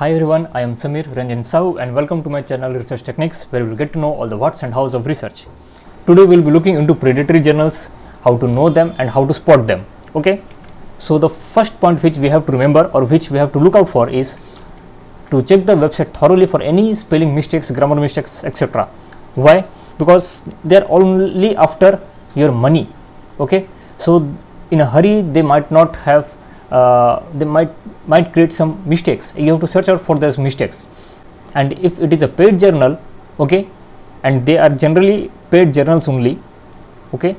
Hi everyone, I am Samir Ranjan Sahu and welcome to my channel Research Techniques, where we will get to know all the whats and hows of research. Today we will be looking into predatory journals, how to know them and how to spot them. Okay, so the first point which we have to remember or which we have to look out for is to check the website thoroughly for any spelling mistakes, grammar mistakes, etc. Why? Because they are only after your money. Okay, so in a hurry they might not have they might create some mistakes. You have to search out for those mistakes. And if it is a paid journal, okay, and they are generally paid journals only, okay,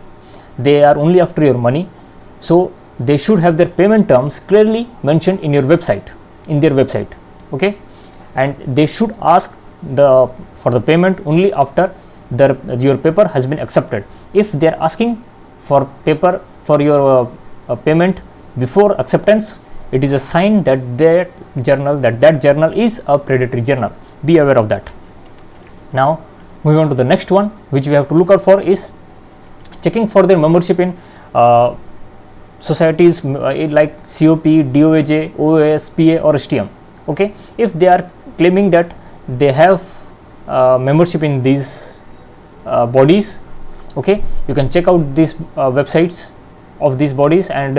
they are only after your money, so they should have their payment terms clearly mentioned in your website, in their website, okay, and they should ask for the payment only after your paper has been accepted. If they are asking for paper for your payment before acceptance, it is a sign that that journal is a predatory journal. Be aware of that. Now moving on to the next one, which we have to look out for is checking for their membership in societies like COP, DOAJ, OAS, PA or STM. Okay, if they are claiming that they have membership in these bodies, okay, you can check out these websites of these bodies and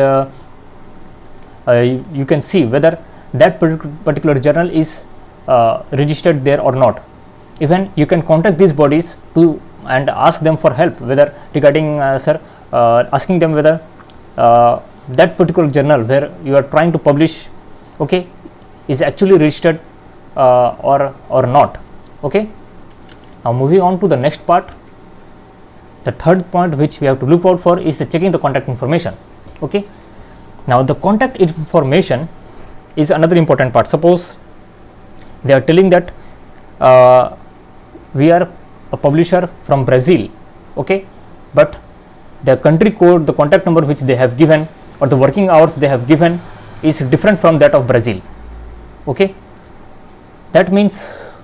you can see whether that particular journal is registered there or not. Even you can contact these bodies and ask them for help, whether regarding asking them whether that particular journal where you are trying to publish, okay, is actually registered or not. Okay, now moving on to the next part, the third point which we have to look out for is the checking the contact information. Okay, now the contact information is another important part. Suppose they are telling that we are a publisher from Brazil, okay, but the country code, the contact number which they have given or the working hours they have given is different from that of Brazil. Okay, that means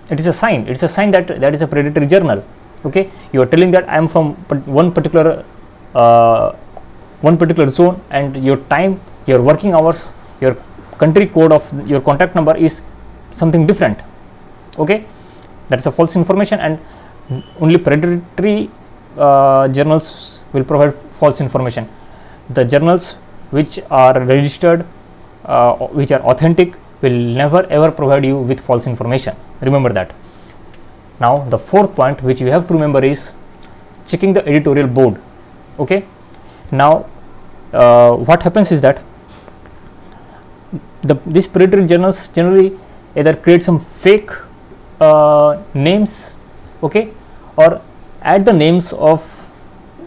it is a sign that is a predatory journal. Okay, you are telling that I am from one particular zone, and your time, your working hours, your country code of your contact number is something different. Okay, that's a false information, and only predatory journals will provide false information. The journals which are registered, which are authentic, will never ever provide you with false information. Remember that. Now the fourth point which you have to remember is checking the editorial board. Okay, now what happens is that these predatory journals generally either create some fake names, okay, or add the names of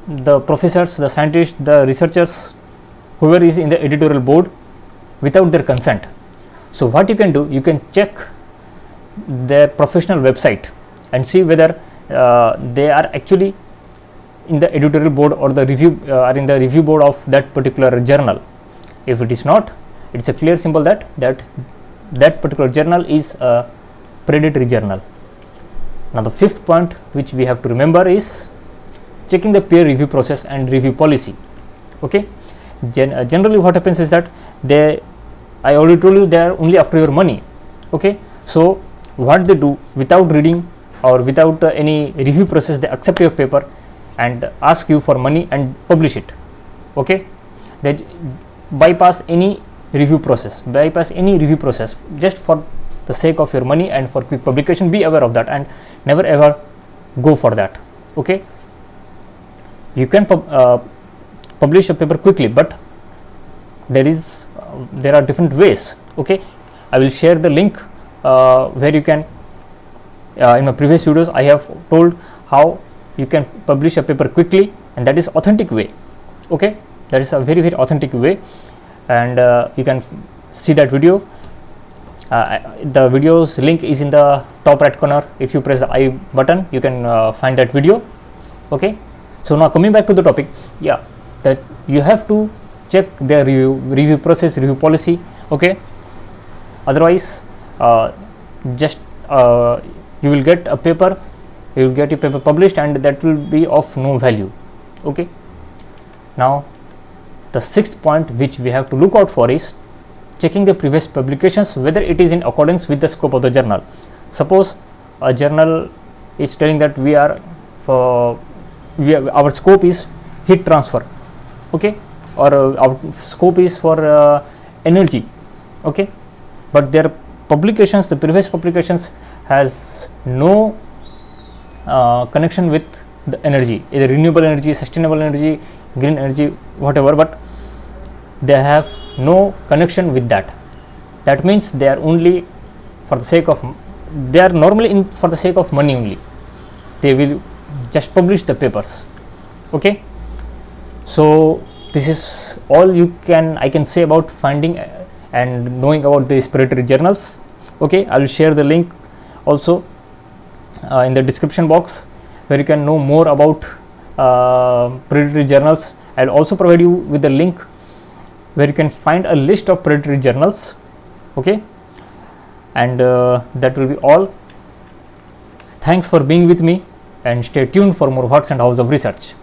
the professors, the scientists, the researchers, whoever is in the editorial board without their consent. So what you can do, you can check their professional website and see whether they are actually in the editorial board or the review are in the review board of that particular journal. If it is not, it's a clear symbol that particular journal is a predatory journal. Now the fifth point which we have to remember is checking the peer review process and review policy. Okay, generally what happens is that I already told you they are only after your money. Okay, so what they do, without reading or without any review process, they accept your paper and ask you for money and publish it. Okay, they bypass any review process just for the sake of your money and for quick publication. Be aware of that and never ever go for that. Okay, you can publish a paper quickly, but there are different ways. Okay, I will share the link where you can in my previous videos I have told how you can publish a paper quickly, and that is authentic way. Okay, that is a very authentic way, and you can see that video. The video's link is in the top right corner. If you press the I button, you can find that video. Okay, so now coming back to the topic, yeah, that you have to check their review process, review policy. Okay, otherwise just you will get a paper, you will get your paper published, and that will be of no value. Okay, now the sixth point which we have to look out for is checking the previous publications whether it is in accordance with the scope of the journal. Suppose a journal is telling that our scope is heat transfer, okay, or our scope is for energy, okay, but their publications, the previous publications has no connection with the energy, either renewable energy, sustainable energy, green energy, whatever, but they have no connection with that. That means they are only for the sake of, they are normally in for the sake of money only. They will just publish the papers, okay. So this is all I can say about finding and knowing about these predatory journals, okay. I will share the link also in the description box, where you can know more about predatory journals. I'll also provide you with the link where you can find a list of predatory journals, okay. And that will be all. Thanks for being with me, and stay tuned for more What's and How's of Research.